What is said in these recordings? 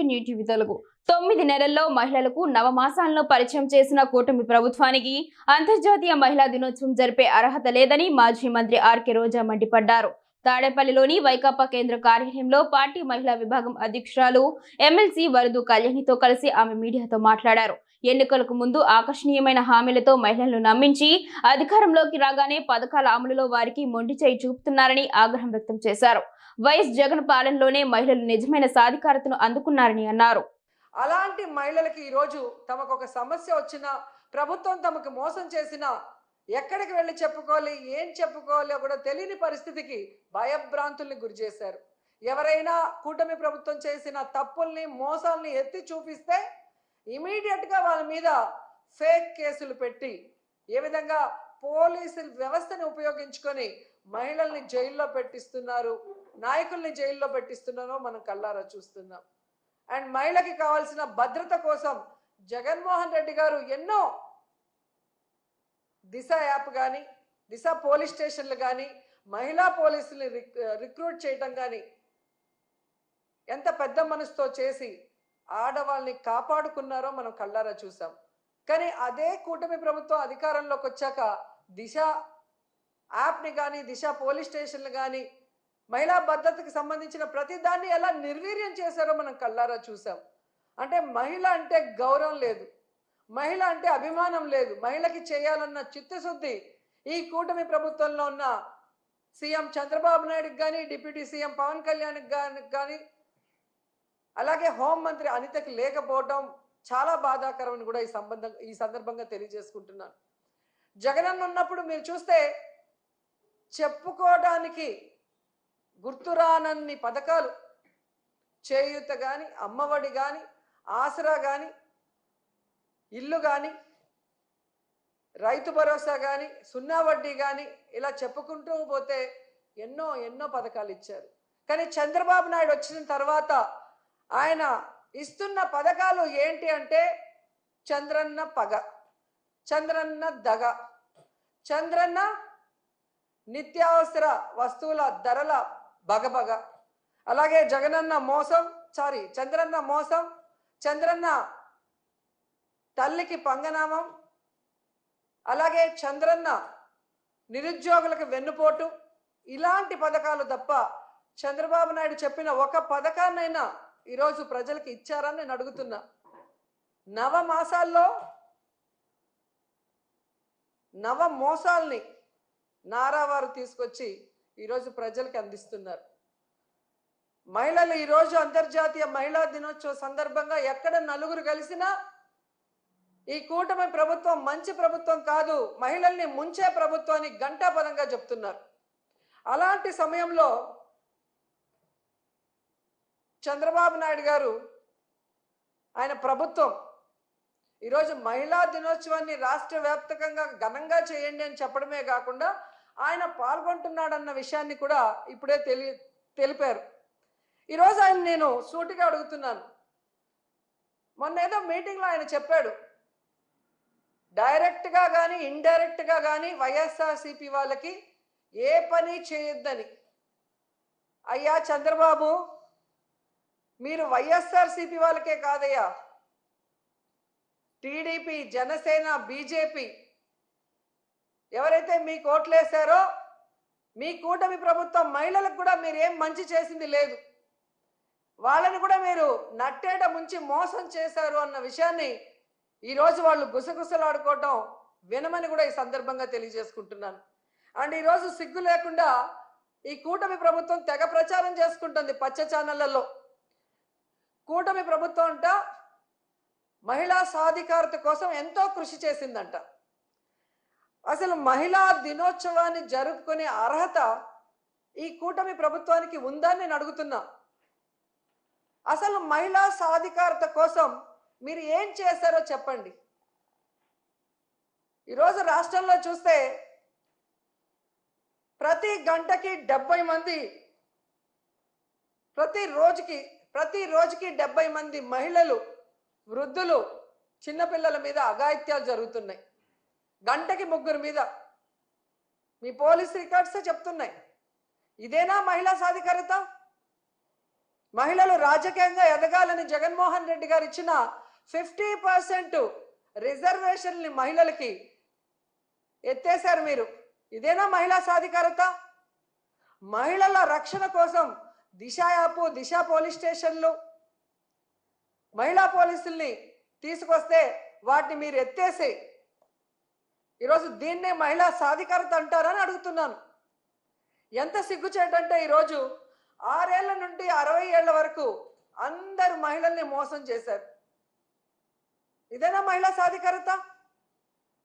New TV Telugu 9 నెలల్లో మహిళలకు నవమాసాలను పరిచయం చేసిన కూటమి ప్రభుత్వానికి అంతర్జాతీయ మహిళా దినోత్సవం జరిపే అర్హత లేదని మాజీ మంత్రి ఆర్కే రోజా మండిపడ్డారు. తాడేపల్లిలోని వైకాపా కేంద్ర కార్యాలయంలో పార్టీ మహిళా విభాగం అధ్యక్షురాలు ఎమ్మెల్సీ వరదు కళ్యాణితో కలిసి ఆమె మీడియాతో మాట్లాడారు. ఎన్నికలకు ముందు ఆకర్షణీయమైన హామీలతో మహిళలను నమ్మించి అధికారంలోకి రాగానే పథకాల అమలులో వారికి మొండి చేయి చూపుతున్నారని ఆగ్రహం వ్యక్తం చేశారు. వైఎస్ జగన్ పాలనలోనే మహిళలు నిజమైన సాధికారతను అందుకున్నారని అన్నారు. అలాంటి మహిళలకు ఈరోజు తమకు ఒక సమస్య వచ్చినా, ప్రభుత్వం తమకు మోసం చేసినా ఎక్కడికి వెళ్ళి చెప్పుకోవాలి, ఏం చెప్పుకోవాలో కూడా తెలియని పరిస్థితికి భయభ్రాంతుల్ని గురి చేశారు. ఎవరైనా కూటమి ప్రభుత్వం చేసిన తప్పుల్ని, మోసాల్ని ఎత్తి చూపిస్తే ఇమీడియట్గా వాళ్ళ మీద ఫేక్ కేసులు పెట్టి ఏ విధంగా పోలీసుల వ్యవస్థని ఉపయోగించుకొని మహిళల్ని జైల్లో పెట్టిస్తున్నారు, నాయకుల్ని జైల్లో పెట్టిస్తున్నారో మనం కళ్ళారా చూస్తున్నాం. అండ్ మహిళకి కావాల్సిన భద్రత కోసం జగన్మోహన్ రెడ్డి గారు ఎన్నో దిశ యాప్ కానీ, దిశ పోలీస్ స్టేషన్లు కానీ, మహిళా పోలీసుల్ని రిక్రూట్ చేయటం కానీ ఎంత పెద్ద మనసుతో చేసి ఆడవాళ్ళని కాపాడుకున్నారో మనం కళ్ళారా చూసాం. కానీ అదే కూటమి ప్రభుత్వం అధికారంలోకి వచ్చాక దిశ యాప్ని కానీ, దిశ పోలీస్ స్టేషన్లు కానీ, మహిళా భద్రతకు సంబంధించిన ప్రతి దాన్ని ఎలా నిర్వీర్యం చేశారో మనం కళ్ళారా చూసాం. అంటే మహిళ అంటే గౌరవం లేదు, మహిళ అంటే అభిమానం లేదు, మహిళకి చేయాలన్న చిత్తశుద్ధి ఈ కూటమి ప్రభుత్వంలో ఉన్న సీఎం చంద్రబాబు నాయుడుకి కానీ, డిప్యూటీ సీఎం పవన్ కళ్యాణ్కి కానీ, అలాగే హోంమంత్రి అనితకి లేకపోవడం చాలా బాధాకరమని కూడా ఈ సందర్భంగా తెలియజేసుకుంటున్నాను. జగనన్న ఉన్నప్పుడు మీరు చూస్తే చెప్పుకోవడానికి గుర్తురానన్ని పథకాలు, చేయూత కానీ, అమ్మఒడి కానీ, ఆసరా కానీ, ఇల్లు కానీ, రైతు భరోసా కానీ, సున్నా వడ్డీ కానీ, ఇలా చెప్పుకుంటూ పోతే ఎన్నో ఎన్నో పథకాలు ఇచ్చారు. కానీ చంద్రబాబు నాయుడు వచ్చిన తర్వాత ఆయన ఇస్తున్న పథకాలు ఏంటి అంటే చంద్రన్న పగ, చంద్రన్న దగ, చంద్రన్న నిత్యావసర వస్తువుల ధరల బగబగ, అలాగే జగనన్న మోసం, చంద్రన్న మోసం, చంద్రన్న తల్లికి పంగనామం, అలాగే చంద్రన్న నిరుద్యోగులకు వెన్నుపోటు, ఇలాంటి పథకాలు తప్ప చంద్రబాబు నాయుడు చెప్పిన ఒక పథకాన్నైనా ఈరోజు ప్రజలకు ఇచ్చారని నేను అడుగుతున్నా. నవమాసాల్లో నవ మోసాల్ని నారావారు తీసుకొచ్చి ఈరోజు ప్రజలకు అందిస్తున్నారు. మహిళలు ఈరోజు అంతర్జాతీయ మహిళా దినోత్సవ సందర్భంగా ఎక్కడ నలుగురు కలిసినా ఈ కూటమి ప్రభుత్వం మంచి ప్రభుత్వం కాదు, మహిళల్ని ముంచే ప్రభుత్వాన్ని ఘంటాపదంగా చెప్తున్నారు. అలాంటి సమయంలో చంద్రబాబు నాయుడు గారు, ఆయన ప్రభుత్వం ఈరోజు మహిళా దినోత్సవాన్ని రాష్ట్ర వ్యాప్తంగా ఘనంగా చేయండి అని చెప్పడమే కాకుండా ఆయన పాల్గొంటున్నాడన్న విషయాన్ని కూడా ఇప్పుడే తెలిపారు. ఈరోజు ఆయన నేను సూటిగా అడుగుతున్నాను. మొన్న ఏదో మీటింగ్లో ఆయన చెప్పాడు, డైరెక్ట్గా కానీ ఇండైరెక్ట్గా కానీ వైఎస్ఆర్సీపీ వాళ్ళకి ఏ పని చేయొద్దని. అయ్యా చంద్రబాబు, మీరు వైఎస్ఆర్సీపీ వాళ్ళకే కాదయ్యా, టీడీపీ, జనసేన, బీజేపీ ఎవరైతే మీకు ఓట్లేశారో మీ కూటమి ప్రభుత్వం మహిళలకు కూడా మీరు ఏం మంచి చేసింది లేదు, వాళ్ళని కూడా మీరు నట్టేట ముంచి మోసం చేశారు అన్న విషయాన్ని ఈరోజు వాళ్ళు గుసగుసలాడుకోవటం వినమని కూడా ఈ సందర్భంగా తెలియజేసుకుంటున్నాను. అండ్ ఈరోజు సిగ్గు లేకుండా ఈ కూటమి ప్రభుత్వం తెగ ప్రచారం చేసుకుంటుంది పచ్చ ఛానళ్లలో. కూటమి ప్రభుత్వం అంట మహిళా సాధికారత కోసం ఎంతో కృషి చేసిందంట. అసలు మహిళా దినోత్సవాన్ని జరుపుకునే అర్హత ఈ కూటమి ప్రభుత్వానికి ఉందని నేను అడుగుతున్నా. అసలు మహిళా సాధికారత కోసం మీరు ఏం చేశారో చెప్పండి. ఈరోజు రాష్ట్రంలో చూస్తే ప్రతి గంటకి 70 మంది, ప్రతి రోజుకి 70 మంది మహిళలు, వృద్ధులు, చిన్నపిల్లల మీద అఘాయిత్యాలు జరుగుతున్నాయి. గంటకి 3 మీద మీ పోలీస్ రికార్డ్సే చెప్తున్నాయి. ఇదేనా మహిళా సాధికారత? మహిళలు రాజకీయంగా ఎదగాలని జగన్మోహన్ రెడ్డి గారు ఇచ్చిన 50% రిజర్వేషన్ని మహిళలకి ఎత్తేసారు మీరు. ఇదేనా మహిళా సాధికారత? మహిళల రక్షణ కోసం దిశ యాప్, దిశ పోలీస్ స్టేషన్లు, మహిళా పోలీసుల్ని తీసుకొస్తే వాటిని మీరు ఎత్తేసి ఈరోజు దీన్నే మహిళా సాధికారత అంటారని అడుగుతున్నాను. ఎంత సిగ్గుచేటంటే ఈరోజు 6 ఏళ్ల నుండి 60 ఏళ్ల వరకు అందరు మహిళల్ని మోసం చేశారు. ఇదేనా మహిళా సాధికారత?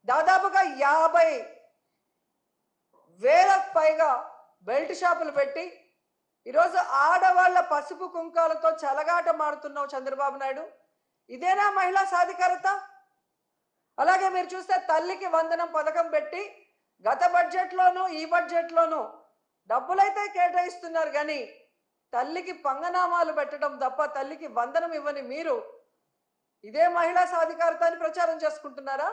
దాదాపుగా 50,000 పైగా బెల్ట్ షాపులు పెట్టి ఈరోజు ఆడవాళ్ల పసుపు కుంకాలతో చెలగాటమాడుతున్నావు చంద్రబాబు నాయుడు. ఇదేనా మహిళా సాధికారత? అలాగే మీరు చూస్తే తల్లికి వందనం పథకం పెట్టి గత బడ్జెట్లోనూ ఈ బడ్జెట్లోనూ డబ్బులైతే కేటాయిస్తున్నారు, కానీ తల్లికి పంగనామాలు పెట్టడం తప్ప తల్లికి వందనం ఇవ్వని మీరు ఇదే మహిళా సాధికారత అని ప్రచారం చేసుకుంటున్నారా?